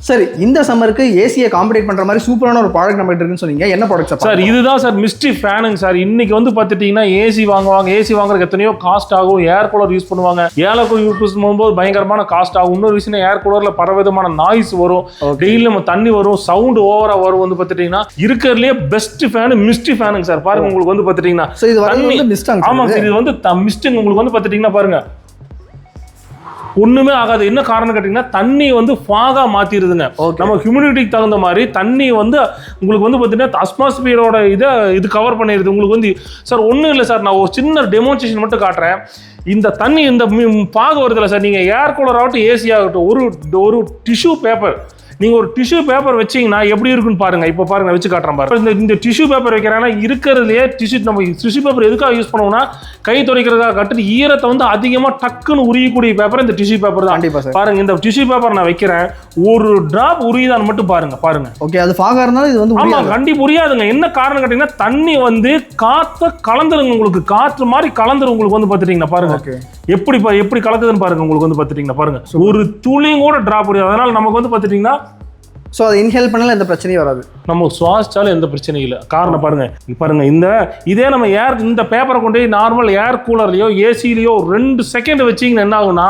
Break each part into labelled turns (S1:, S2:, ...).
S1: சரி, இந்த சம்மருக்கு ஏசியை காம்படேட் பண்ற மாதிரி சூப்பரான ஒரு ப்ராடக்ட் நம்ம இருக்குன்னு சொன்னீங்க. என்ன ப்ராடக்ட்
S2: சார்? இதுதான் சார் மிஸ்ட்ரி ஃபேனுங்க சார். இன்னைக்கு வந்து பார்த்துட்டீங்கன்னா ஏசி வாங்குவாங்க. ஏசி வாங்குறதுக்கு எத்தனையோ காஸ்ட் ஆகும். ஏர் கூலர் யூஸ் பண்ணுவாங்க. ஏர் கூலர் யூஸ் பண்ணும்போது பயங்கரமான காஸ்ட் ஆகும். இன்னொரு விஷயம், ஏர் கூலர்ல பலவிதமான நாய்ஸ் வரும். டெய்லி நம்ம தண்ணி வரும், சவுண்ட் ஓவரா வரும். வந்து பார்த்துட்டீங்கன்னா இருக்கிறதுலே பெஸ்ட் ஃபேன் மிஸ்ட்ரி ஃபேனுங்க சார். பாருங்க, உங்களுக்கு வந்து பார்த்துட்டீங்கன்னா ஆமாங்க சார், இது வந்து மிஸ்டிங். உங்களுக்கு வந்து பார்த்துட்டீங்கன்னா பாருங்க, ஒண்ணுமே ஆகாது. என்ன காரணம் கேட்டீங்கன்னா தண்ணி வந்து ஃபாகா மாத்திருதுங்க. நம்ம ஹியூமிடிட்டிக்கு தகுந்த மாதிரி தண்ணி வந்து உங்களுக்கு வந்து பார்த்தீங்கன்னா அட்மாஸ்பியரோட இது கவர் பண்ணிடுது. உங்களுக்கு வந்து சார் ஒன்றும் இல்லை சார், நான் ஒரு சின்ன டெமோன்ஸ்ட்ரேஷன் மட்டும் காட்டுறேன். இந்த தண்ணி இந்த ஃபாக் வருதுல்ல சார், நீங்கள் ஏர் கூலர் ஆகட்டும் ஏசி ஆகட்டும், ஒரு டிஷ்யூ பேப்பர் நீங்கள் ஒரு டிஷ்யூ பேப்பர் வச்சிங்கன்னா எப்படி இருக்குன்னு பாருங்க. இப்போ பாருங்க, வச்சு காட்டுறேன் பாருங்க. இந்த டிஷ்யூ பேப்பர் வைக்கிறாங்கன்னா இருக்கிறதுலையே நம்ம டிஷ்யூ பேப்பர் எதுக்காக யூஸ் பண்ணுவோம்னா கை துடைக்கிறதுக்காக கட்டு ஈரத்தை வந்து அதிகமாக டக்குன்னு உரியக்கூடிய பேப்பர் இந்த டிஷ்யூ பேப்பர் தான். பாருங்க, இந்த டிஷ்யூ பேப்பர் நான் வைக்கிறேன், ஒரு டிராப் உரியுதான்னு மட்டும் பாருங்க.
S1: ஓகே, அது ஃபாகா இருந்தாலும் இது வந்து
S2: ஆமா கண்டிப்பா உரியாதுங்க. என்ன காரணம் கேட்டீங்கன்னா தண்ணி வந்து காத்த கலந்துருங்க. உங்களுக்கு காற்று மாதிரி கலந்துரும். உங்களுக்கு வந்து பார்த்துட்டீங்கன்னா பாருங்க எப்படி கலக்குதுன்னு பாருங்க. உங்களுக்கு வந்து பார்த்துட்டீங்கன்னா பாருங்க, ஒரு துளியும் கூட டிராப் உரியாது. அதனால நமக்கு வந்து பார்த்துட்டீங்கன்னா
S1: ஸோ அதை இன்ஹேல் பண்ணாலும் எந்த பிரச்சனையும் வராது.
S2: நம்ம சுவாசிச்சாலும் எந்த பிரச்சனையும் இல்லை. காரணம் பாருங்க இதே நம்ம இந்த பேப்பரை கொண்டு போய் நார்மல் ஏர் கூலர்லையோ ஏசிலையோ 2 செகண்ட் வச்சிங்கன்னா என்ன ஆகும்னா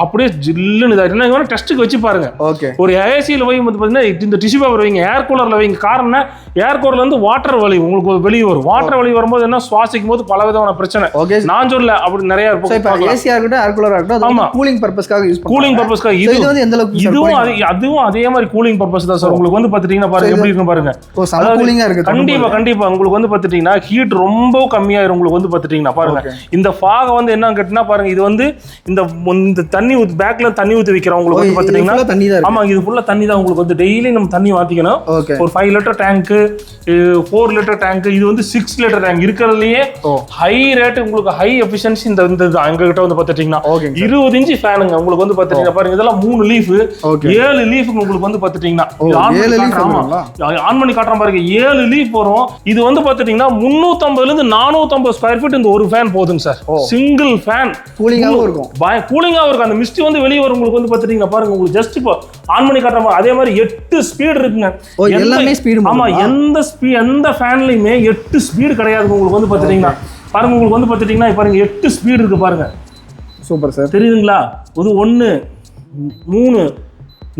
S2: அப்படியே ஜில்லுன்னு இதாக டெஸ்ட்டுக்கு வச்சு பாருங்க.
S1: ஓகே,
S2: ஒரு ஏசியில் போய் வந்து பார்த்தீங்கன்னா இந்த டிஷ்யூ பேப்பர் வைங்க, ஏர் கூலரில் வைங்க. காரணம் ஏர் கூலர்ல வந்து வாட்டர் வெளி உங்களுக்கு வெளியே வரும். வாட்டர் வெளியே வரும்போது என்ன சுவாசிக்கும் போது பல விதமான பிரச்சனை.
S1: ஓகே,
S2: நான் சொல்ல அப்படி நிறைய இருக்கும்.
S1: ஏசியா இருக்கட்டும் ஏர் கூலரா இருக்கட்டும், ஆமா கூலிங் பர்பஸ்க்காக யூஸ் பண்ணுவாங்க.
S2: கூலிங் பர்பஸ்க்காக இது வந்து எந்த அளவுக்கு அதுவும் அதே மாதிரி கூலிங் பர்பஸ் தான் சார். உங்களுக்கு வந்து பார்த்துட்டீங்கன்னா பாருங்க எப்படி இருக்கும் பாருங்க.
S1: கூலிங்கா இருக்கு.
S2: கண்டிப்பா உங்களுக்கு வந்து பார்த்துட்டீங்கன்னா ஹீட் ரொம்ப கம்மியாயிரும். உங்களுக்கு வந்து பார்த்துட்டீங்கன்னா பாருங்க, இந்த ஃபாக வந்து என்ன கேட்டீங்கன்னா பாருங்க, இது வந்து இந்த தண்ணி பேக்ல தண்ணி ஊற்றி வைக்கிறோம். உங்களுக்கு வந்து பாத்தீங்கன்னா ஆமா இது ஃபுல்லா தண்ணி தான். உங்களுக்கு வந்து டெய்லி நம்ம தண்ணி மாத்திக்கணும். ஒரு 5 லிட்டர் டேங்க், 4 லிட்டர் டேங்க், இது வந்து 6 லிட்டர் டேங்க் இருக்கிறதுலயே ஹை ரேட். உங்களுக்கு ஹை எஃபிஷியன்சி இந்த எங்க கிட்ட வந்து பாத்துட்டீங்கன்னா 20 இன்ச் ஃபேனுங்க. உங்களுக்கு வந்து பாத்துட்டீங்கன்னா பாருங்க, இதெல்லாம் 3 லீஃப் 7 லீஃப் உங்களுக்கு வந்து பாத்துட்டீங்கன்னா ஆன் பண்ணி காட்டுறேன் பாருங்க, 7 லீஃப் வரும். இது வந்து பாத்துட்டீங்கன்னா 350 இருந்து 450 ஸ்கொயர் ஃபீட் இந்த ஒரு ஃபேன் போதுங்க சார். சிங்கிள் ஃபேன்
S1: கூலிங்காவும் இருக்கும்.
S2: கூலிங்காவும் இருக்கும். அந்த மிஸ்ட் வந்து வெளியே வரும். உங்களுக்கு வந்து பாத்துட்டீங்கன்னா பாருங்க, உங்களுக்கு ஜஸ்ட் இப்போ ஆன் பண்ணி காட்டுற மாதிரி அதே மாதிரி 8 ஸ்பீடு இருக்குங்க.
S1: எல்லாமே ஸ்பீடு.
S2: ஆமா, எந்த ஃபேன்லயுமே 8 ஸ்பீடு கிடையாது. உங்களுக்கு வந்து பாத்துட்டீங்கன்னா பாருங்க, உங்களுக்கு வந்து பாத்துட்டீங்கன்னா பாருங்க 8 ஸ்பீடு இருக்கு பாருங்க.
S1: சூப்பர் சார்,
S2: தெரியுதுங்களா? இது 1 3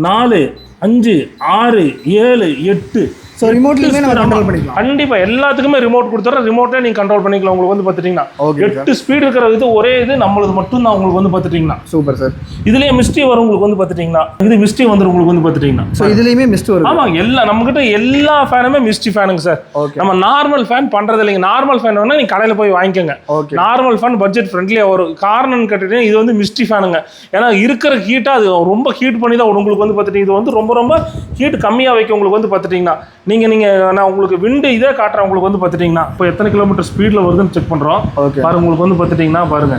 S2: 4 5 6 7 8.
S1: ஸோ ரிமோட்லயுமே நம்ம கண்ட்ரோல் பண்ணிக்கலாம்.
S2: கண்டிப்பா எல்லாத்துக்குமே ரிமோட் கொடுத்துறேன். ரிமோட்டே நீங்க கண்ட்ரோல் பண்ணிக்கலாம். உங்களுக்கு வந்து பாத்துட்டீங்கன்னா 8 ஸ்பீடு இருக்கிற இது ஒரே இது நம்மளுக்கு மட்டும் தான். உங்களுக்கு வந்து பாத்துட்டீங்கன்னா
S1: சூப்பர் சார்.
S2: இதுலயே மிஸ்டி வரும். உங்களுக்கு வந்து பாத்துட்டீங்கன்னா இது மிஸ்டி வந்துரும். உங்களுக்கு வந்து பாத்துட்டீங்கன்னா
S1: ஸோ இதுலயுமே மிஸ்ட் வரும்.
S2: ஆமா, நம்ம கிட்ட எல்லா ஃபேனுமே மிஸ்டி ஃபேனுங்க சார். நம்ம நார்மல் ஃபேன் பண்றது இல்லைங்க. நார்மல் ஃபேன் வேணா நீங்க கடையில போய் வாங்கிக்கோங்க. நார்மல் ஃபேன் பட்ஜெட் ஃப்ரெண்ட்லியா வரும். காரணம் கேட்டீங்கன்னா இது வந்து மிஸ்டி ஃபேனுங்க. ஏன்னா இருக்கிற ஹீட்டா அது ரொம்ப ஹீட் பண்ணி தான் உங்களுக்கு வந்து பாத்துட்டீங்க. இது வந்து ரொம்ப ஹீட் கம்மியா வைக்க. உங்களுக்கு வந்து பாத்துட்டீங்கன்னா நீங்க நான் உங்களுக்கு விண்டு இதே காட்டுறேன். உங்களுக்கு வந்து பாத்துட்டீங்கன்னா இப்போ எத்தனை கிலோமீட்டர் ஸ்பீட்ல வருதுன்னு செக் பண்றோம். பாருங்க, உங்களுக்கு வந்து பாத்துட்டீங்கன்னா பாருங்க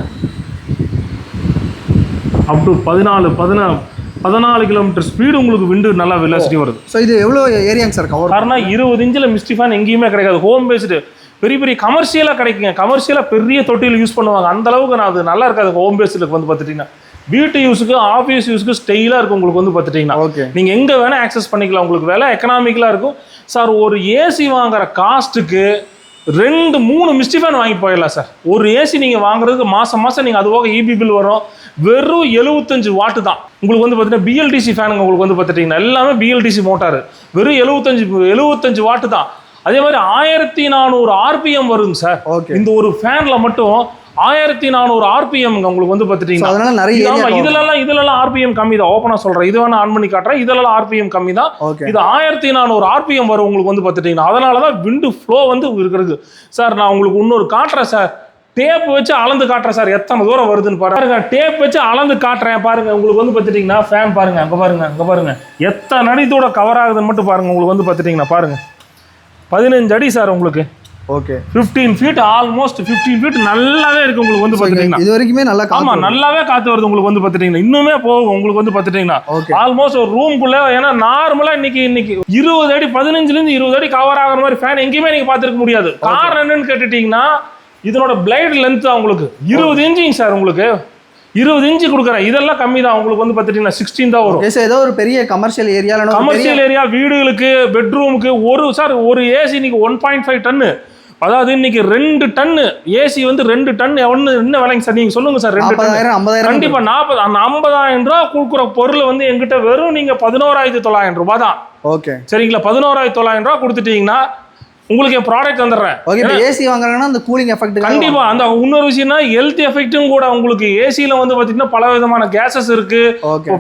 S2: அப் டு 14 கிலோமீட்டர் ஸ்பீடு உங்களுக்கு விண்டு நல்லா வெலாசிட்டி வருது.
S1: ஸோ இது எவ்வளவு ஏரியாங்க சார் கவர்?
S2: காரணம் 20 இன்ச்சில் மிஸ்டி ஃபேன் எங்கேயுமே கிடைக்காது. ஹோம் பேஸ்டு பெரிய கமர்ஷியலாக கிடைக்குங்க. கமர்ஷியலாக பெரிய தொட்டியில் யூஸ் பண்ணுவாங்க. அந்த அளவுக்கு அது நல்லா இருக்காது. ஹோம் பேஸ்டுக்கு வந்து பார்த்துட்டீங்கன்னா வீட்டு யூஸுக்கு ஆஃபீஸ் யூஸுக்கு ஸ்டைலாக இருக்கும். உங்களுக்கு வந்து பார்த்துட்டீங்கன்னா நீங்கள் எங்கே வேணால் ஆக்சஸ் பண்ணிக்கலாம். உங்களுக்கு விலை எக்கனாமிக்கலாக இருக்கும் சார். ஒரு ஏசி வாங்குற காஸ்ட்டுக்கு 2-3 மிஸ்டி ஃபேன் வாங்கி போயிடலாம் சார். ஒரு ஏசி நீங்கள் வாங்குறதுக்கு மாதம் நீங்கள் அது போக இபி பில் வரும். வெறும் 75 வாட்டு தான். உங்களுக்கு வந்து பார்த்தீங்கன்னா பிஎல்டிசி ஃபேனுங்க. உங்களுக்கு வந்து பார்த்துட்டீங்கன்னா எல்லாமே பிஎல்டிசி மோட்டார். வெறும் 75 வாட்டு தான். அதே மாதிரி 1400 RPM வருங்க சார். இந்த ஒரு ஃபேன்ல மட்டும் 1400 RPM உங்களுக்கு வந்து பாத்துட்டீங்கன்னா இதுலலாம் RPM கம்மி தான். ஓப்பனா சொல்றேன், இது வேணா ஆன் பண்ணி காட்டுறேன். இதெல்லாம் RPM கம்மி தான். இது 1400 RPM வரும் உங்களுக்கு வந்து பாத்துட்டீங்கன்னா. அதனாலதான் விண்டு ஃப்ளோ வந்து இருக்கிறது சார். நான் உங்களுக்கு இன்னொரு காட்டுறேன் சார். டேப் வச்சு அளந்து காட்டுறேன் சார், எத்தனை தூரம் வருதுன்னு பாருங்க. டேப் வச்சு அளந்து காட்டுறேன் பாருங்க. உங்களுக்கு வந்து பாத்துட்டீங்கன்னா ஃபேன் பாருங்க, அங்க பாருங்க எத்தனை அடி தூர கவர் ஆகுதுன்னு மட்டும் பாருங்க. உங்களுக்கு வந்து பாத்துட்டீங்கன்னா பாருங்க 15 அடி சார். உங்களுக்கு 15 ஃபீட், ஆல்மோஸ்ட் 15 ஃபீட் நல்லாவே இருக்கு. உங்களுக்கு வந்து பாத்துட்டீங்கன்னா
S1: இது வரைக்குமே நல்லா
S2: ஆமா நல்லாவே காத்து வருது. உங்களுக்கு வந்து பாத்துட்டீங்கன்னா இன்னுமே போகும். உங்களுக்கு வந்து பாத்துட்டீங்கன்னா ஆல்மோஸ்ட் ஒரு ரூம்குள்ள. ஏன்னா நார்மலா இன்னைக்கு 20 அடி 15ல இருந்து 20 அடி கவர் ஆகிற மாதிரி ஃபேன் எங்கேயுமே நீங்க பாத்துருக்க முடியாது. காரணம் என்னன்னு கேட்டுட்டீங்கன்னா இதனோட பிளேட் லென்த் உங்களுக்கு 20 இன்ச்சிங் சார். உங்களுக்கு 20 இன்ச்சு கொடுக்குறேன். இதெல்லாம் கம்மி தான். உங்களுக்கு வந்து பார்த்துட்டீங்கன்னா 16 தான் வரும்.
S1: ஏதோ ஒரு பெரிய கமர்ஷியல் ஏரியா,
S2: கமர்ஷியல் ஏரியா, வீடுகளுக்கு, பெட்ரூமுக்கு ஒரு ஏசி இன்னைக்கு 1.5 டன்னு. அதாவது இன்னைக்கு 2 டன்னு ஏசி வந்து 2 டன் என்ன விலைங்க சார்? நீங்க சொல்லுங்க சார். 2 டன்
S1: 50,000.
S2: கண்டிப்பா 50,000 ரூபா கொடுக்குற பொருள் வந்து எங்கிட்ட வெறும் நீங்க 11,900 ரூபாய் தான்.
S1: ஓகே
S2: சரிங்களா? 11,900 ரூபா கொடுத்துட்டீங்கன்னா உங்களுக்கு என் ப்ராடக்ட் வந்துடுறேன்.
S1: ஓகே. இப்போ ஏசி வாங்குறாங்கன்னா அந்த கூலிங் எஃபெக்ட்
S2: கண்டிப்பா. அந்த இன்னொரு விஷயம்னா ஹெல்த் எஃபெக்ட்டும் கூட. உங்களுக்கு ஏசியில வந்து பாத்தீங்கன்னா பல விதமான கேசஸ் இருக்கு,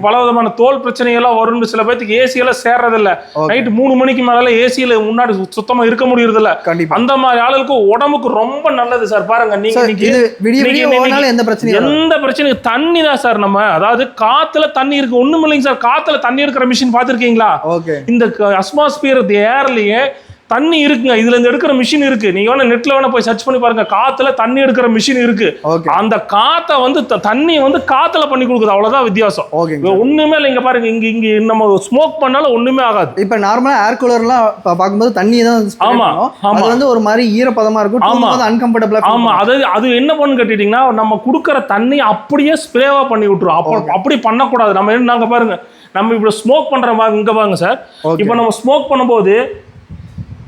S2: பல விதமான தோல் பிரச்சனை எல்லாம் வரும்னு சில பேருக்கு ஏசி எல்லாம் சேர்றது இல்ல. நைட் 3 மணிக்கு மேல ஏசியில முன்னாடி சுத்தமா இருக்க முடியறது இல்ல. அந்த மாதிரி ஆளுக்கு உடம்புக்கு ரொம்ப நல்லது சார். பாருங்க நீங்க
S1: எந்த
S2: பிரச்சனையும் தண்ணி தான் சார். நம்ம அதாவது காத்துல தண்ணி இருக்கு, ஒண்ணும் இல்லைங்க சார். காத்துல தண்ணி இருக்கிற மிஷின் பாத்திருக்கீங்களா? இந்த அட்மாஸ்பியர் ஏர்லயே தண்ணி இருக்குங்க. இதுல இருந்து எடுக்கிற மிஷின் இருக்கு. நீங்க வேணா நெட்ல வேணா போய் சர்ச் பண்ணி பாருங்க. காத்துல தண்ணி எடுக்கிற மிஷின் இருக்கு. அந்த காத்த வந்து தண்ணி வந்து காத்துல பண்ணி கொடுக்குது. அவ்வளவுதான் வித்தியாசம். ஒண்ணுமே இல்லை. இங்க பாருங்க, இங்க நம்ம ஸ்மோக் பண்ணாலும் ஒண்ணுமே ஆகாது.
S1: இப்ப நார்மலா ஏர் கூலர்லாம் பார்க்கும்போது தண்ணி தான்.
S2: ஆமா,
S1: அது வந்து ஒரு மாதிரி ஈரப்பதமா இருக்கும்.
S2: ஆமா,
S1: அன்கம்ஃபர்டபிளா.
S2: ஆமா. அது என்ன பண்ணு கேட்டீங்கன்னா, நம்ம கொடுக்கற தண்ணி அப்படியே ஸ்ப்ரேவா பண்ணி விட்டுரும். அப்படி பண்ணக்கூடாது. நம்ம நாங்க பாருங்க, நம்ம இப்ப ஸ்மோக் பண்ற இங்க பாருங்க சார். இப்ப நம்ம ஸ்மோக் பண்ணும்போது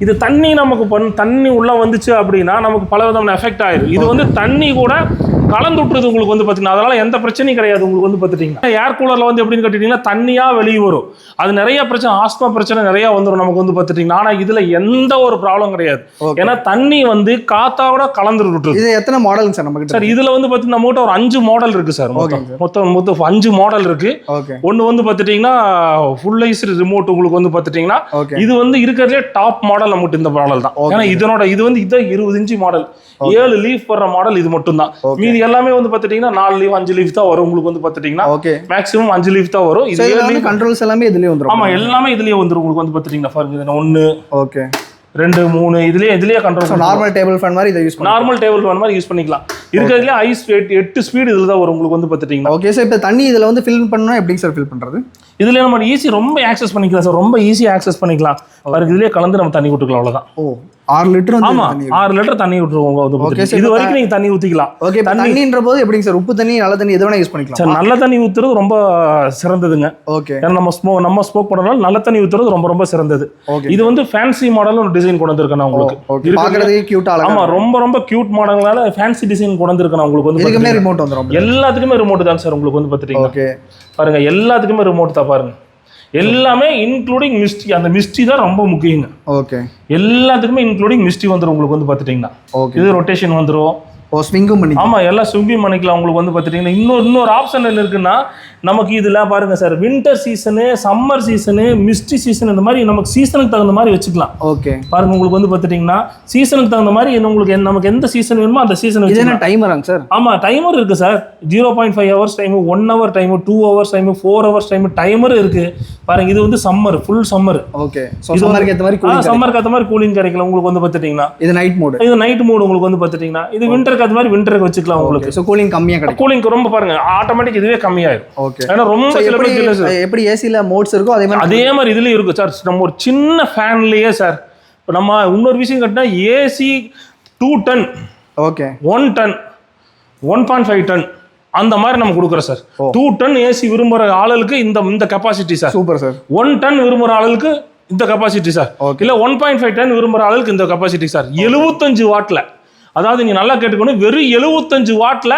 S2: இது தண்ணி நமக்கு தண்ணி உள்ள வந்துச்சு அப்படின்னா நமக்கு பல விதமான எஃபெக்ட் ஆயிடும். இது வந்து தண்ணி கூட கலந்து விட்டுறது உங்களுக்கு வந்து பார்த்தீங்கன்னா, அதனால எந்த பிரச்சனையும் கிடையாது. உங்களுக்கு வந்து பார்த்துட்டீங்கன்னா ஏர் கூலர்ல வந்து எப்படின்னு கேட்டீங்கன்னா தண்ணியா வெளியே வரும். அது நிறைய பிரச்சனை, ஆஸ்மா பிரச்சனை நிறைய வந்துடும் நமக்கு வந்து பார்த்துட்டீங்கன்னா. ஆனா இதுல எந்த ஒரு ப்ராப்ளம் கிடையாது. ஏன்னா தண்ணி வந்து காத்தாவோட கலந்து விட்டுருது.
S1: இது எத்தனை மாடல் சார் நமக்கு?
S2: சார் இதுல வந்து பார்த்தீங்கன்னா நம்மகிட்ட ஒரு 5 மாடல் இருக்கு சார். மொத்தம் 5 மாடல் இருக்கு. ஒன்னு வந்து பார்த்துட்டீங்கன்னா ஃபுல் ஐஸ் ரிமோட். உங்களுக்கு வந்து பார்த்துட்டீங்கன்னா இது வந்து இருக்கிறதுலே டாப் மாடல் நம்மகிட்ட இந்த மாடல் தான். ஏன்னா இது வந்து 20 இன்ச்சு மாடல், 7 லீஃப் வர்ற மாடல் இது மட்டும் தான். மீதி எல்லாமே வந்து பாத்துட்டீங்கன்னா 4 லீஃப் 5 லீஃப் தான் வரும். உங்களுக்கு வந்து பாத்துட்டீங்கன்னா மேக்ஸிமம் 5 லீஃப் தான் வரும். இது 7 லீஃப் கண்ட்ரோல்ஸ் எல்லாமே இதுலயே வந்துரும். ஆமா, எல்லாமே இதுலயே வந்துரும். உங்களுக்கு வந்து பாத்துட்டீங்கன்னா பாருங்க, இது 1 ஓகே 2 3 இதுலயே கண்ட்ரோல்.
S1: நார்மல் டேபிள் ஃபேன் மாதிரி இதை யூஸ் பண்ணலாம்.
S2: நார்மல் டேபிள் ஃபேன் மாதிரி யூஸ் பண்ணிக்கலாம். இருக்கிறதுல ஐஸ் 8 ஸ்பீட் இதுல தான் வரும். உங்களுக்கு வந்து பாத்துட்டீங்கன்னா
S1: ஓகே சார். இப்போ தண்ணி இதுல வந்து ஃபில் பண்ணனும், எப்படி சார் ஃபில் பண்றது?
S2: இதுல நம்ம ஈஸி, ரொம்ப ஆக்சஸ் பண்ணிக்கலாம் சார். ரொம்ப ஈஸியா ஆக்சஸ் பண்ணிக்கலாம். பாருங்க, இதுலயே கலந்து நம்ம தண்ணி விட்டுக்கலாம். அவ்வளவுதான். ஓ 6 லிட்டர் வந்து. ஆமா, 6 லிட்டர் தண்ணி விட்டுருவோம். இது வரைக்கும் நீங்க தண்ணி ஊத்திக்கலாம்.
S1: ஓகே. தண்ணின்ற போது எப்படிங்க சார்? உப்பு தண்ணி, நல்ல தண்ணி எது வேணா யூஸ் பண்ணிக்கலாம்
S2: சார். நல்ல தண்ணி ஊத்துறது ரொம்ப சிறந்ததுங்க.
S1: ஓகே.
S2: ஏன்னா நம்ம ஸ்மோக் பண்றதால நல்ல தண்ணி ஊத்துறது ரொம்ப ரொம்ப சிறந்தது. இது வந்து ஃபேன்சி மாடல் ஒரு டிசைன் கொண்டு வந்திருக்கேன் நான் உங்களுக்கு.
S1: பார்க்கிறதுக்கே கியூட்டா அழகா.
S2: ஆமா, ரொம்ப கியூட் மாடல்னால ஃபேன்சி டிசைன் கொண்டு வந்திருக்கேன் நான் உங்களுக்கு. வந்து
S1: இதுக்குமே ரிமோட் வந்துரும்.
S2: எல்லாத்துக்குமே ரிமோட் தான் சார். உங்களுக்கு வந்து பாத்துட்டீங்க.
S1: ஓகே
S2: பாருங்க, எல்லாத்துக்குமே ரிமோட் தான். பாருங்க, எல்லாமே இன்க்ளூடிங் மிஸ்டி. அந்த மிஸ்டி தான் ரொம்ப முக்கியங்க.
S1: ஓகே.
S2: எல்லாத்துக்குமே இன்க்ளூடிங் மிஸ்டி வந்துரும். உங்களுக்கு வந்து பாத்துட்டீங்கன்னா இது ரொட்டேஷன் வந்துரும்.
S1: ஸ்விங்கும் பண்ணி.
S2: ஆமா, எல்லாம் ஸ்விங்கிங் பண்ணிக்கலாம். உங்களுக்கு வந்து பாத்துட்டீங்கன்னா இன்னொரு ஆப்ஷன் என்ன இருக்குன்னா, நமக்கு இதுல பாருங்க sir, winter season, summer season, misty season, இந்த மாதிரி நமக்கு சீசனுக்கு தகுந்த மாதிரி வச்சுக்கலாம்.
S1: ஓகே.
S2: பாருங்க, உங்களுக்கு வந்து பாத்துட்டீங்கன்னா சீசனுக்கு தகுந்த மாதிரி உங்களுக்கு நமக்கு எந்த சீசன் வேணுமோ அந்த சீசன்.
S1: இது என்ன டைமராங்க சார்?
S2: ஆமா, டைமர் இருக்கு sir. 0.5 hours time, 1 hour time, 2 hours time, 4 hours time timer இருக்கு. பாருங்க, இது வந்து சம்மர், ஃபுல் சம்மர்.
S1: ஓகே. சம்மருக்கு ஏத்த மாதிரி கூலிங்.
S2: சம்மருக்கு ஏத்த மாதிரி கூலிங் கிடைக்கல. உங்களுக்கு வந்து பாத்துட்டீங்கன்னா
S1: இது நைட் மோட்.
S2: இது நைட் மோட். உங்களுக்கு வந்து பாத்துட்டீங்கன்னா இது விண்டருக்கு ஏத்த மாதிரி விண்டருக்கு வச்சுக்கலாம். உங்களுக்கு
S1: சோ கூலிங் கம்மியா கிடைக்கும்.
S2: கூலிங் ரொம்ப பாருங்க ஆட்டோமேட்டிக் இதுவே கம்மியாயிடும்.
S1: ஓகே.
S2: ஏன்னா ரொம்ப
S1: எப்படி ஏசில மோட்ஸ் இருக்கோ அதே மாதிரி
S2: இதுலயும் இருக்கு சார். நம்ம ஒரு சின்ன ஃபேன்லயே சார், இப்போ நம்ம இன்னொரு விஷயம் கேட்டா AC 2 ton, okay 1 ton, 1.5 ton அந்த மாதிரி நம்ம கொடுக்குறோம் சார். 2 டன் ஏசி விரும்புற ஆளுக்கு இந்த capacity sir.
S1: Super sir.
S2: 1 ton விரும்புற ஆளுக்கு இந்த கெப்பாசிட்டி சார். இல்ல 1.5 டன் விரும்புற ஆளுக்கு இந்த கெப்பாசிட்டி சார். 75 வாட்ல, அதாவது நீங்க நல்லா கேட்டுக்கணும், வெறும் 75 வாட்ல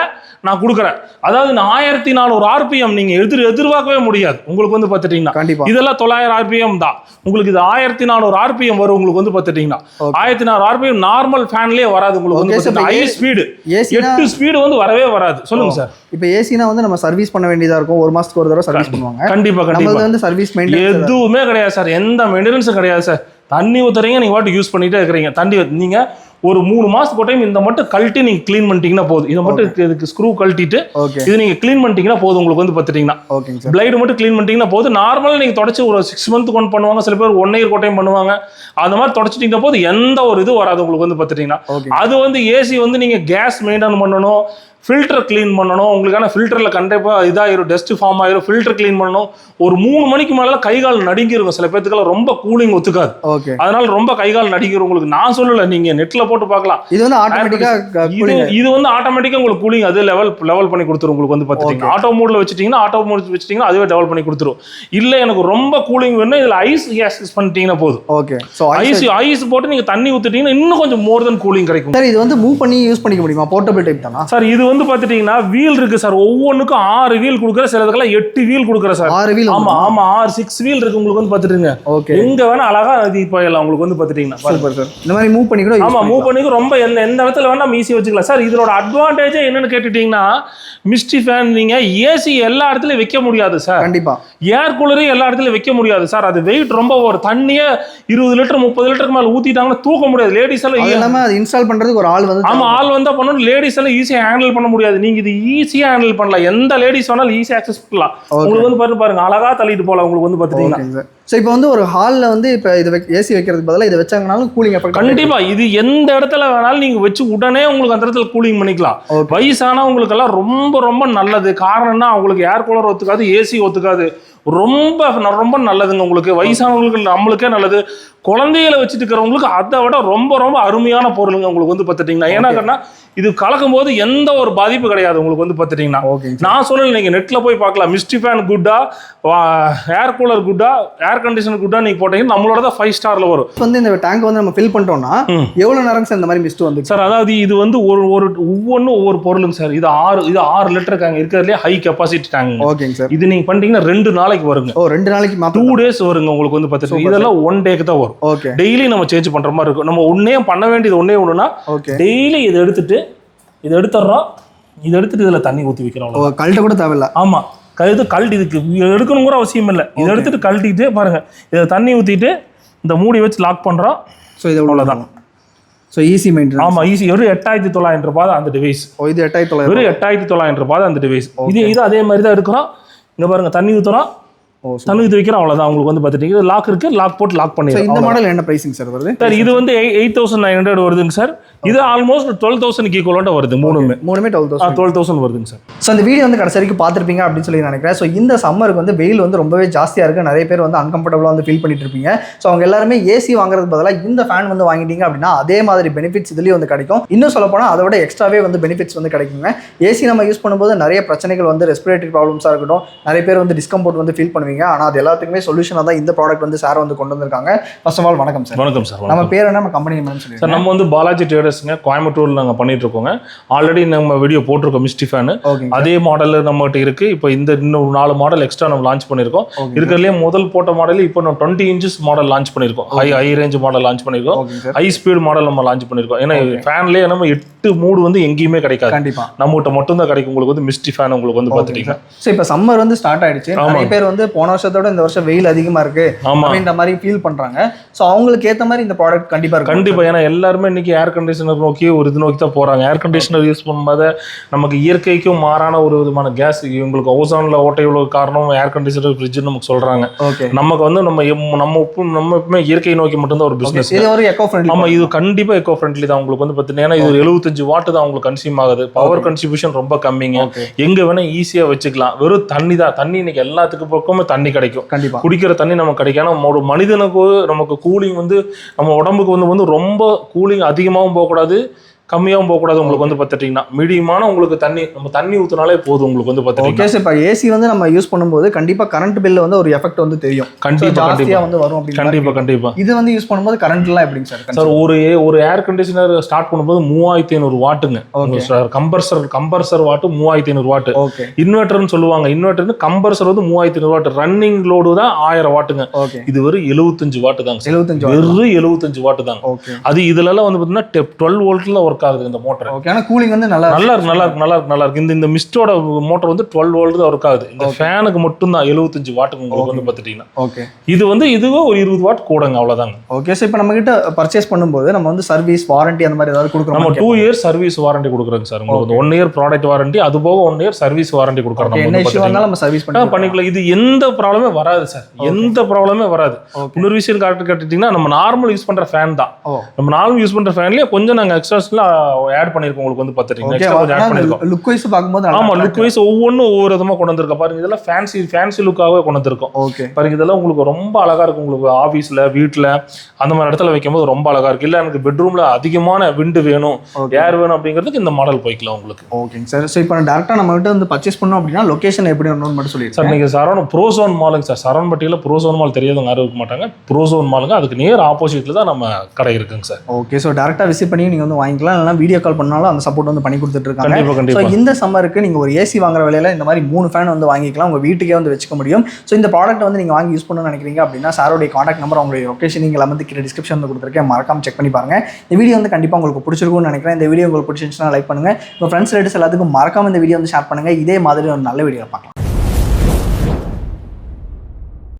S2: நான் கொடுக்குறேன். அதாவது 1400 RPM நீங்க எதிர்பார்க்கவே முடியாது. உங்களுக்கு வந்து பாத்துட்டீங்கன்னா இதெல்லாம் 900 RPM தான். உங்களுக்கு இது 1400 RPM வரும். உங்களுக்கு வந்து பாத்துட்டீங்கன்னா 1400 RPM நார்மல் ஃபேன்லயே வராது. உங்களுக்கு வந்து ஹை ஸ்பீடு 8 ஸ்பீடு வந்து வரவே வராது. சொல்லுங்க சார்.
S1: இப்போ ஏசினா வந்து நம்ம சர்வீஸ் பண்ண வேண்டியதா இருக்கும். ஒரு மாசத்துக்கு ஒரு தடவை சர்வீஸ் பண்ணுவாங்க.
S2: கண்டிப்பா
S1: நம்ம வந்து சர்வீஸ் மெயின்டெனன்ஸ்
S2: எதுவுமே கிடையாது சார். எந்த மெயின்டெனன்ஸும் கிடையாது சார். தண்ணி ஊத்துறீங்க, நீங்க வாட்டு யூஸ் பண்ணிட்டே இருக்கிறீங்க. தண்ணி நீங்க ஒரு 3 மாசத்துக்கு ஒரு டைம் இந்த மட்டும் கழட்டி நீங்க க்ளீன் பண்ணிட்டீங்கன்னா போதும். இதை மட்டும் இதுக்கு ஸ்க்ரூ கழட்டிட்டு இது நீங்க க்ளீன் பண்ணிட்டீங்கன்னா போதும். உங்களுக்கு வந்து பாத்துட்டீங்கன்னா பிளைடு மட்டும் க்ளீன் பண்ணிட்டீங்கன்னா போதும். நார்மலா நீங்க தொடச்சு ஒரு 6 மந்த்துக்கு ஒன் பண்ணுவாங்க, சில பேர் 1 இயர் டைம் பண்ணுவாங்க. அந்த மாதிரி தொடச்சிட்டீங்கன்னா போது எந்த ஒரு இது வராது. உங்களுக்கு வந்து பாத்துட்டீங்கன்னா அது வந்து ஏசி வந்து நீங்க கேஸ் மெயின்டைன் பண்ணணும், ஃபில்டர் க்ளீன் பண்ணணும், உங்களுக்கான ஃபில்டரில் கண்டிப்பாக இதாகிரும், டஸ்ட் ஃபார்ம் ஆயிரும், ஃபில்டர் க்ளீன் பண்ணணும். ஒரு 3 மணிக்கு மேலே கைகால் நடுங்கிருக்கும், சில பேர்த்துக்கெல்லாம் ரொம்ப கூலிங் ஒத்துக்காது.
S1: ஓகே,
S2: அதனால ரொம்ப கைகால் நடுங்கிரும் உங்களுக்கு. நான் சொல்லலை, நீங்கள் நெட்டில் போட்டு பார்க்கலாம்.
S1: இது வந்து ஆட்டோமேட்டிக்காக
S2: இது வந்து ஆட்டோமேட்டிக்காக உங்களுக்கு கூலிங் அது லெவல் பண்ணி கொடுத்துரும். உங்களுக்கு வந்து பார்த்துட்டீங்கன்னா ஆட்டோ மோடில் வச்சுட்டிங்கன்னா அதுவே டெவலப் பண்ணி கொடுத்துரும். இல்லை எனக்கு ரொம்ப கூலிங் வேணும், இதில் ஐஸ் கேஸ் பண்ணிட்டீங்கன்னா போதும்.
S1: ஓகே, ஸோ
S2: ஐஸ் போட்டு நீங்கள் தண்ணி ஊற்றிட்டீங்கன்னா இன்னும் கொஞ்சம் மோர் தென் கூலிங் கிடைக்கும்.
S1: சார் இது வந்து மூவ் பண்ணி யூஸ் பண்ணிக்க முடியுமா? போர்ட்டபிள் டைப் தானா
S2: சார்? இது வந்து பார்த்துட்டீங்கன்னா வீல் இருக்கு சார், ஒவ்வொன்றுக்கும் 6 வீல் கொடுக்குற, சிலதுக்கெல்லாம் 8 வீல் கொடுக்குற சார்.
S1: 6 வீல்?
S2: ஆமா 6 வீல் இருக்கு உங்களுக்கு வந்து பார்த்துட்டுங்க.
S1: ஓகே,
S2: எங்க வேணா அழகா அது போயிடலாம் உங்களுக்கு வந்து பார்த்துட்டீங்கன்னா.
S1: Super sir. இந்த மாதிரி மூவ் பண்ணி கூட
S2: ஆமா மூவ் பண்ணி ரொம்ப எந்த இடத்துல வேணா ஈஸியாக வச்சுக்கலாம் சார். இதோட அட்வான்டேஜ் என்னன்னு கேட்டுட்டீங்கன்னா, மிஸ்டி ஃபேன் நீங்க ஏசி எல்லா இடத்துலயும் வைக்க முடியாது சார்.
S1: கண்டிப்பா.
S2: ஏர் கூலரையும் எல்லா இடத்துலயும் வைக்க முடியாது சார். அது வெயிட் ரொம்ப, ஒரு தண்ணியே 20 லிட்டர் 30 லிட்டருக்கு மேல ஊத்திட்டாங்கன்னா தூக்க முடியாது. லேடிஸ் எல்லாம்
S1: அது இன்ஸ்டால் பண்றதுக்கு ஒரு ஆள் வந்து,
S2: ஆமா ஆள் வந்தா பண்ணணும். லேடிஸ் எல்லாம் ஈஸியா ஹேண்டில் பண்ண முடியாது. நீங்க இது ஈஸியா ஹேண்டில் பண்ணலாம், எந்த லேடிஸ் வேணாலும் ஈஸியா ஆக்சஸ் பண்ணலாம். உங்களுக்கு வந்து பாருங்க அழகா தள்ளிட்டு போலாம் உங்களுக்கு வந்து பாத்தீங்கன்னா.
S1: ஸோ இப்போ வந்து ஒரு ஹாலில் வந்து இப்போ இது ஏசி வைக்கிறதுக்கு பதிலாக இதை வச்சாங்கனாலும் கூலிங் எஃபெக்ட்
S2: கண்டிப்பா. இது எந்த இடத்துல வேணாலும் நீங்க வச்சு உடனே உங்களுக்கு அந்த இடத்துல கூலிங் பண்ணிக்கலாம். வயசானவங்களுக்கு எல்லாம் ரொம்ப ரொம்ப நல்லது. காரணம்னா அவங்களுக்கு ஏர் கூலர் ஒத்துக்காது, ஏசி ஒத்துக்காது. ரொம்ப ரொம்ப நல்லதுங்க உங்களுக்கு. வயசானவங்களுக்கு நம்மளுக்கே நல்லது. குழந்தைகளை வச்சுட்டு இருக்கிறவங்களுக்கு அதை விட ரொம்ப ரொம்ப அருமையான பொருளுங்க உங்களுக்கு வந்து பார்த்துட்டீங்கன்னா. ஏன்னா இது கலக்கும் போது எந்த ஒரு பாதிப்பு கிடையாது உங்களுக்கு வந்து பார்த்துட்டீங்கன்னா. நான் சொல்லல, நீங்க நெட்ல போய் பார்க்கலாம். மிஸ்டி ஃபேன் குட்டா, ஏர் கூலர் குட்டா, ஏர் கண்டிஷனர் குட்டா நீங்க போட்டீங்கன்னா நம்மளோட தான் 5 ஸ்டார்ல வரும்.
S1: வந்து இந்த டேங்க் வந்து நம்ம ஃபில் பண்ணிட்டோம்னா எவ்வளவு நேரம் சார் இந்த மாதிரி மிஸ்ட் வந்து
S2: சார்? அதாவது இது வந்து ஒவ்வொன்றும் ஒவ்வொரு பொருளுங்க சார். இது 6 லிட்டர் டேங்க் இருக்கிறதுலே ஹை கெப்பாசிட்டி டேங்க்.
S1: ஓகேங்க சார்.
S2: இது நீங்க பண்ணிட்டீங்கன்னா 2 நாளைக்கு வருங்க.
S1: 2 நாளைக்கு
S2: 2 டேஸ் வருங்க உங்களுக்கு வந்து பார்த்துட்டு. இதெல்லாம் 1 டேக்கு தான் வரும்.
S1: ஓகே,
S2: டெய்லி நம்ம சேஞ்ச் பண்ற மாதிரி இருக்கும். நம்ம ஒன்னே பண்ண வேண்டியது ஒண்ணுனா, டெய்லி இதை எடுத்துடுறோம். இதை எடுத்துட்டு இதுல தண்ணி ஊற்றி வைக்கிறோம்.
S1: கழட்ட கூட தேவையில்ல.
S2: ஆமா, கழட்டி இதுக்கு எடுக்கணும் கூட அவசியம் இல்லை. இதை எடுத்துட்டு கழட்டிட்டு பாருங்க, இதை தண்ணி ஊற்றிட்டு இந்த மூடி வச்சு லாக் பண்றோம். ஸோ இது அவ்வளோதான்.
S1: So easy maintenance.
S2: ஆமா ஈஸி. வெறும் 8900 ரூபாய் அந்த டிவைஸ்.
S1: இது 8900.
S2: வெறும் 8900 ரூபாய் அந்த டிவைஸ். இது அதே மாதிரி தான் எடுக்கிறோம். இங்க பாருங்க, தண்ணி ஊற்றுறோம், தண்ணி ஊற்றி வைக்கிறோம், அவ்வளோதான். உங்களுக்கு வந்து பார்த்துட்டீங்க லாக் இருக்கு, லாக் போட்டு லாக் பண்ணிடுறோம்.
S1: இந்த மாடல் என்ன பிரைசிங் சார் வருது?
S2: சார் இது வந்து 8900 வருதுங்க சார். இது ஆல்மோஸ்ட் 12,000 ஈக்குவலண்டா வருது. மூணுமே 12,000 வருதுங்க சார்.
S1: ஸோ இந்த வீடியோ வந்து கடைசி வரைக்கும் பார்த்துருப்பீங்க அப்படின்னு சொல்லி நினைக்கிறேன். ஸோ இந்த சம்மருக்கு வந்து வெயில் வந்து ரொம்பவே ஜாஸ்தியாக இருக்குது. நிறைய பேர் வந்து அன்கம்ஃபர்டபுளாக வந்து ஃபீல் பண்ணிட்டு இருப்பீங்க. ஸோ அவங்க எல்லாருமே ஏசி வாங்குறதுக்கு பதிலாக இந்த ஃபேன் வந்து வாங்கிட்டீங்க அப்படின்னா அதே மாதிரி பெனிஃபிட்ஸ் இதுலேயும் வந்து கிடைக்கும். இன்னும் சொல்ல போனால் அதை விட எக்ஸ்ட்ராவே வந்து பெனிஃபிட்ஸ் வந்து கிடைக்குங்க. ஏசி நம்ம யூஸ் பண்ணும்போது நிறைய பிரச்சனைகள் வந்து ரெஸ்பிரேட்டரி ப்ராப்ளம்ஸாக இருக்கட்டும், நிறைய பேர் வந்து டிஸ்கம்ஃபர்ட் வந்து ஃபீல் பண்ணுவீங்க. ஆனால் அது எல்லாத்துக்குமே சொல்யூஷனாக தான் இந்த ப்ராடக்ட் வந்து சார் வந்து கொண்டு வந்திருக்காங்க. ஃபர்ஸ்ட் ஆஃப் ஆல் வணக்கம் சார்.
S2: வணக்கம் சார்.
S1: நம்ம பேர் என்ன, நம்ம கம்பெனி என்னன்னு சொல்லி
S2: சார்? நம்ம வந்து பாலாஜி ட்ரேடர்ஸ்ங்க, கோயம்புத்தூர் நாங்கள் பண்ணிட்டு இருக்கோங்க. ஆல்ரெடி நம்ம வீடியோ போட்டிருக்கோம் மிஸ்டி ஃபேன். அதே மாடல் நம்மகிட்ட இருக்கு. இப்போ இந்த இன்னும் 4 மாடல் எக்ஸ்ட்ரா நம்ம லான்ச் பண்ணிருக்கோம். இருக்கிறதுலே முதல் போட்ட மாடல் இப்போ நம்ம 20 இன்ச்சஸ் மாடல் லான்ச் பண்ணிருக்கோம். ஹை ரேஞ்ச் மாடல் லான்ச் பண்ணிருக்கோம். ஹை ஸ்பீட் மாடல் நம்ம லான்ச் பண்ணிருக்கோம். ஏன்னா ஃபேன்லேயே நம்ம 8 மூடு வந்து எங்கேயுமே கிடைக்காது.
S1: கண்டிப்பா
S2: நம்மகிட்ட மட்டும் தான் கிடைக்கும். உங்களுக்கு வந்து மிஸ்டி ஃபேன் உங்களுக்கு வந்து பார்த்துட்டீங்க.
S1: ஸோ இப்போ சம்மர் வந்து ஸ்டார்ட் ஆயிடுச்சு. நிறைய பேர் வந்து போன வருஷத்தோட இந்த வருஷம் வெயில் அதிகமா இருக்கு அப்படின்ற மாதிரி ஃபீல் பண்றாங்க. ஸோ அவங்களுக்கு ஏற்ற மாதிரி இந்த ப்ராடக்ட் கண்டிப்பா இருக்கும்.
S2: கண்டிப்பா. ஏன்னா எல்லாருமே இன்னைக்கு ஏர் கண்டிஷனர் நோக்கி ஒரு இது நோக்கி தான் போறாங்க. ஏர் கண்டிஷனர் யூஸ் பண்ணும்போது நமக்கு இயற்கைக்கும் மாறான ஒரு விதமான கேஸ், இவங்களுக்கு ஓசோன்ல ஓட்டை உள்ள காரணம் ஏர் கண்டிஷனர் ஃப்ரிட்ஜ் நமக்கு சொல்றாங்க. நமக்கு வந்து நம்ம எப்பவுமே இயற்கை நோக்கி மட்டும்தான் ஒரு பிசினஸ்.
S1: இது ஒரு எக்கோ ஃப்ரெண்ட்லி.
S2: ஆமா, இது கண்டிப்பா எக்கோ ஃப்ரெண்ட்லி தான் உங்களுக்கு வந்து பார்த்தீங்கன்னா. ஏன்னா இது 75 வாட் தான் உங்களுக்கு கன்சியூம் ஆகுது. பவர் கன்ட்ரிபியூஷன் ரொம்ப கம்மிங்க. எங்க வேணா ஈஸியா வச்சுக்கலாம். வெறும் தண்ணி தான். தண்ணி இன்னைக்கு எல்லாத்துக்கு பக்கமே தண்ணி கிடைக்கும்.
S1: கண்டிப்பா
S2: குடிக்கிற தண்ணி நமக்கு கிடைக்கும். ஒரு மனிதனுக்கு நமக்கு கூலிங் வந்து நம்ம உடம்புக்கு வந்து ரொம்ப கூலிங் அதிகமாகவும் போகக்கூடாது, கம்மியாகவும் போகக்கூடாது. உங்களுக்கு வந்து பார்த்துட்டீங்கன்னா மீடியமான உங்களுக்கு தண்ணி ஊற்றினாலே போதும் உங்களுக்கு வந்து பார்த்துட்டீங்கன்னா.
S1: Okay sir. இப்போ ஏசி வந்து நம்ம யூஸ் பண்ணும்போது கண்டிப்பாக கரண்ட் பில்ல வந்து ஒரு எஃபெக்ட் வந்து தெரியும். கண்டிப்பாக வந்து வரும். கண்டிப்பாக இது வந்து யூஸ் பண்ணும்போது கரண்ட்லாம் எப்படிங்க சார்?
S2: சார் ஒரு ஏர் கண்டிஷனர் ஸ்டார்ட் பண்ணும்போது 3500 வாட்டுங்க சார். கம்பர்சர் வாட்டு 3500 வாட்டு. இன்வெர்டர்னு சொல்லுவாங்க. இன்வெர்டர் கம்பர்சர் வந்து 3500 வாட். ரன்னிங் லோடு தான் 1000 வாட்டுங்க. இது வெறும் 75 வாட்டு தாங்க. 75 வாட்டு தாங்க. அது இதுலலாம் வந்து பார்த்தீங்கன்னா 12 வோல்ட்ல ஒர்க் ஆகுது இந்த மோட்டர்.
S1: ஓகே. ஆனா கூலிங் வந்து நல்லா
S2: இருக்கு. இந்த மிஸ்டோட மோட்டர் வந்து 12 வோல்ட் தான் ஒர்க் ஆகுது. இந்த ஃபேனுக்கு மட்டும் தான் 75 வாட்டுக்கு உங்களுக்கு வந்து பார்த்துட்டீங்கன்னா. ஓகே. இதுவே ஒரு 20 வாட் கூடங்க, அவ்வளவுதாங்க.
S1: ஓகே. சோ இப்போ நம்ம கிட்ட பர்ச்சேஸ் பண்ணும்போது நம்ம வந்து சர்வீஸ் வாரண்டி அந்த மாதிரி ஏதாவது கொடுக்குறோம்?
S2: நம்ம 2 இயர்ஸ் சர்வீஸ் வாரண்டி கொடுக்குறோங்க சார். உங்களுக்கு 1 இயர் ப்ராடக்ட் வாரண்டி, அது போக 1 இயர் சர்வீஸ் வாரண்டி கொடுக்குறோம்.
S1: என்ன இஷ்யூ வந்தாலும் நம்ம சர்வீஸ்
S2: பண்ணிக்கலாம். இது எந்த ப்ராப்ளமே வராது சார். எந்த ப்ராப்ளமே வராது. இன்னொரு விஷயம் கேட்டுட்டீங்கன்னா, நம்ம நார்மல் யூஸ் பண்ற ஃபேன் தான். நம்ம நார்மல் யூஸ் பண்ற ஃபேன்லயே கொஞ்சம் நாங்க எக்ஸ்ட்ரா ஆட் பண்ணிருக்கோம் உங்களுக்கு வந்து பார்த்துட்டீங்கன்னா எக்ஸ்ட்ரா கொஞ்சம் ஆட் பண்ணிருக்கோம்.
S1: லுக் வைஸ் பார்க்கும்போது
S2: ஆமா, லுக் வைஸ் ஒவ்வொன்றும் ஒவ்வொரு விதமா கொண்டு வந்திருக்கோம் பாருங்க. இதெல்லாம் ஃபேன்சி லுக்காகவே கொண்டு வந்திருக்கோம்.
S1: ஓகே
S2: பாருங்க, இதெல்லாம் உங்களுக்கு ரொம்ப அழகா இருக்கும். உங்களுக்கு ஆஃபீஸ்ல, வீட்டுல அந்த மாதிரி இடத்துல வைக்கும்போது ரொம்ப அழகா இருக்கு. இல்ல எனக்கு பெட்ரூம்ல அதிகமான விண்டு வேணும், ஏர் வேணும் அப்படிங்கிறதுக்கு இந்த மாடல் போய்க்கலாம் உங்களுக்கு.
S1: ஓகேங்க சார். ஸோ இப்போ டேரக்டா நம்ம கிட்ட வந்து பர்ச்சேஸ் பண்ணோம் அப்படின்னா லொகேஷன் எப்படி வரணும்னு மட்டும் சொல்லிடுங்க
S2: சார். நீங்க சரவணன் ப்ரோசோன் மாலுங்க சார். சரவணப்பட்டியில ப்ரோசோன் மால் தெரியாதவங்க யாரும் இருக்க மாட்டாங்க. ப்ரோசோன் மாலுங்க, அதுக்கு நேர் ஆப்போசிட்ல தான் நம்ம கடை இருக்குங்க சார்.
S1: ஓகே. ஸோ டேரக்டா விசிட் பண்ணி நீங்க வந்து வாங்கிக்கலாம், இல்லைனா வீடியோ கால் பண்ணாலும் அந்த சப்போர்ட் வந்து பண்ணி கொடுத்துட்டு இருக்காங்க.
S2: கண்டிப்பா
S1: ஸோ
S2: கண்டிப்பா.
S1: இந்த சம்மருக்கு நீங்க ஒரு ஏசி வாங்குற விலையில இந்த மாதிரி 3 ஃபேன் வந்து வாங்கிக்கலாம், உங்க வீட்டுக்கே வந்து வச்சுக்க முடியும். ஸோ இந்த ப்ராடக்ட் வந்து நீங்க வாங்கி யூஸ் பண்ணணும்னு நினைக்கிறீங்க அப்படின்னா சாரோடைய காண்டாக்ட் நம்பர், உங்களுடைய லொகேஷன் நீங்க எல்லாமே கீழே டிஸ்கிரிப்ஷன்ல கொடுத்துருக்கேன், மறக்காம செக் பண்ணி பாருங்க. இந்த வீடியோ வந்து கண்டிப்பா உங்களுக்கு பிடிச்சிருக்கும்னு நினைக்கிறேன். இந்த வீடியோ உங்களுக்கு பிடிச்சிருந்துச்சுன்னா லைக் பண்ணுங்க, உங்க ஃப்ரெண்ட்ஸ் ரிலேட்டிவ்ஸ் எல்லாத்துக்கும் மறக்காம இந்த வீடியோ வந்து ஷேர் பண்ணுங்க. இதே மாதிரி ஒரு நல்ல வீடியோ பார்க்கலாம்.